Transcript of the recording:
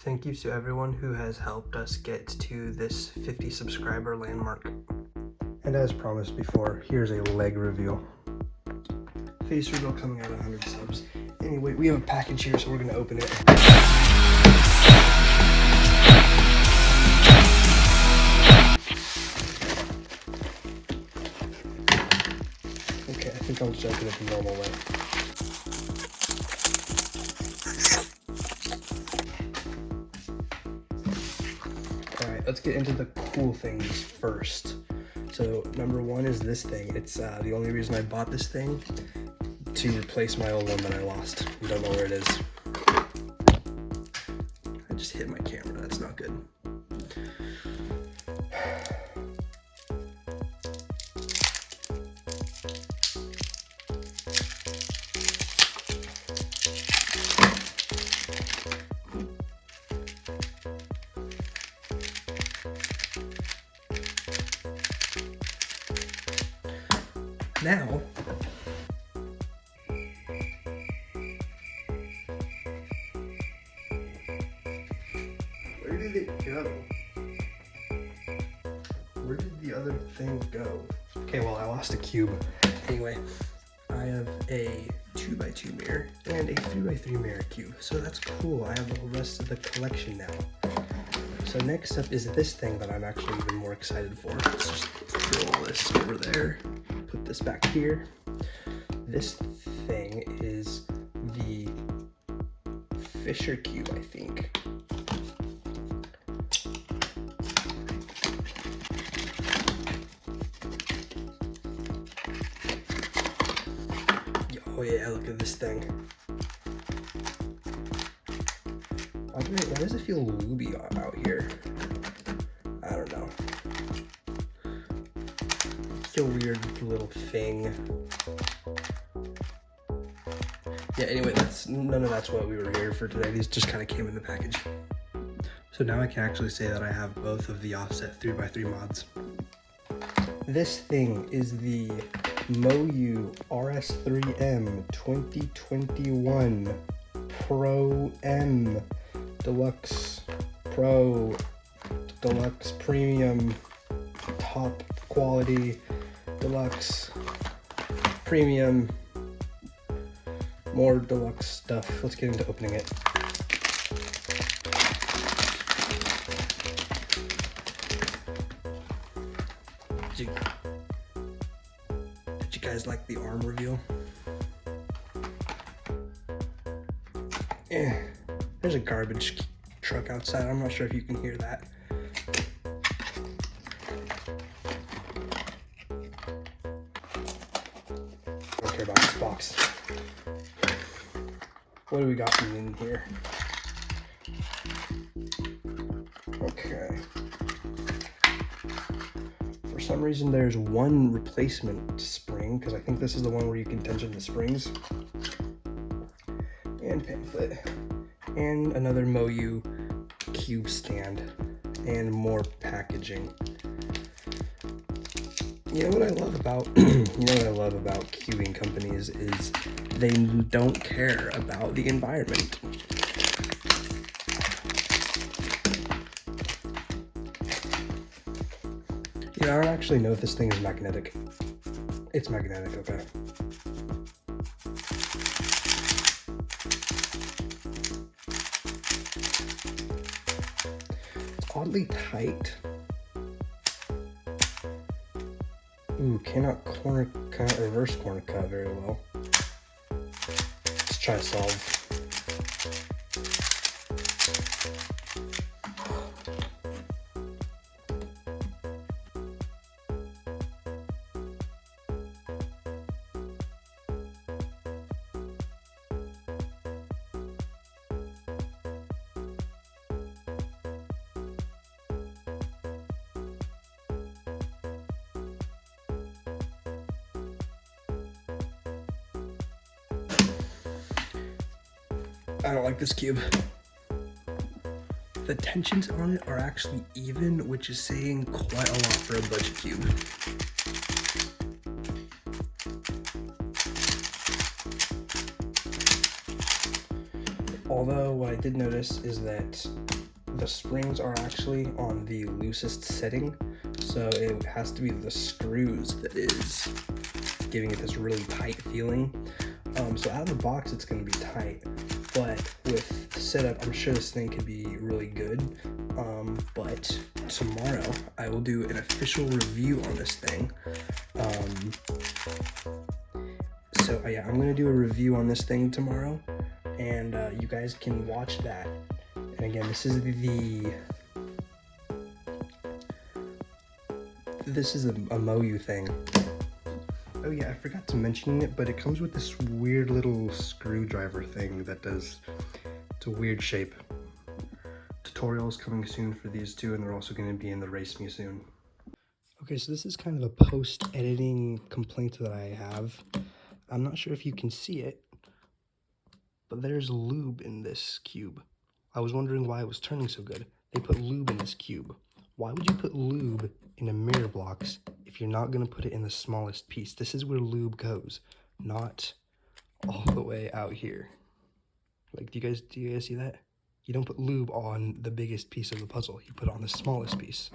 Thank you to everyone who has helped us get to this 50 subscriber landmark. And as promised before, here's a leg reveal. Face reveal coming out of 100 subs. Anyway, we have a package here, so we're gonna open it. Okay, I think I'll just open it the normal way. Alright, let's get into the cool things first. So number one is this thing. It's the only reason I bought this thing, to replace my old one that I lost. I don't know where it is. I just hit my camera, that's not good. Now, where did it go? Where did the other thing go? Okay, well, I lost a cube. Anyway, I have a 2x2 mirror and a 3x3 mirror cube, so that's cool. I have the rest of the collection now. So next up is this thing that I'm actually even more excited for. Let's just throw all this over there. Put this back here. This thing is the Fisher cube, I think. Oh yeah, look at this thing. Why does it feel looby out here? I don't know. It's a weird little thing. Yeah, anyway, none of that's what we were here for today. These just kind of came in the package. So now I can actually say that I have both of the offset 3x3 mods. This thing is the MoU RS3M 2021 Pro M Deluxe Pro Deluxe Premium Top Quality Deluxe Premium, more deluxe stuff. Let's get into opening it. Did you guys like the arm reveal? There's a garbage truck outside. I'm not sure if you can hear that. I don't care about this box. What do we got in here? Okay. For some reason there's one replacement spring, because I think this is the one where you can tension the springs. And pamphlet. And another MoU cube stand. And more packaging. You know what I love about cubing companies is they don't care about the environment. You know, I don't actually know if this thing is magnetic. It's magnetic, okay. It's oddly tight. Ooh, cannot reverse corner cut very well. Let's try to solve. I don't like this cube. The tensions on it are actually even, which is saying quite a lot for a budget cube. Although what I did notice is that the springs are actually on the loosest setting, so it has to be the screws that is giving it this really tight feeling. So out of the box it's going to be tight, but with setup I'm sure this thing could be really good. But tomorrow I will do an official review on this thing. So yeah, I'm going to do a review on this thing tomorrow, and you guys can watch that. And again, this is a Moyu thing. Oh yeah, I forgot to mention it, but it comes with this weird little screwdriver thing that does, it's a weird shape. Tutorials coming soon for these two, and they're also going to be in the Race Me soon. Okay, so this is kind of a post-editing complaint that I have. I'm not sure if you can see it, but there's lube in this cube. I was wondering why it was turning so good. They put lube in this cube. Why would you put lube in a mirror blocks if you're not going to put it in the smallest piece? This is where lube goes, not all the way out here. Like, do you guys see that? You don't put lube on the biggest piece of the puzzle. You put it on the smallest piece.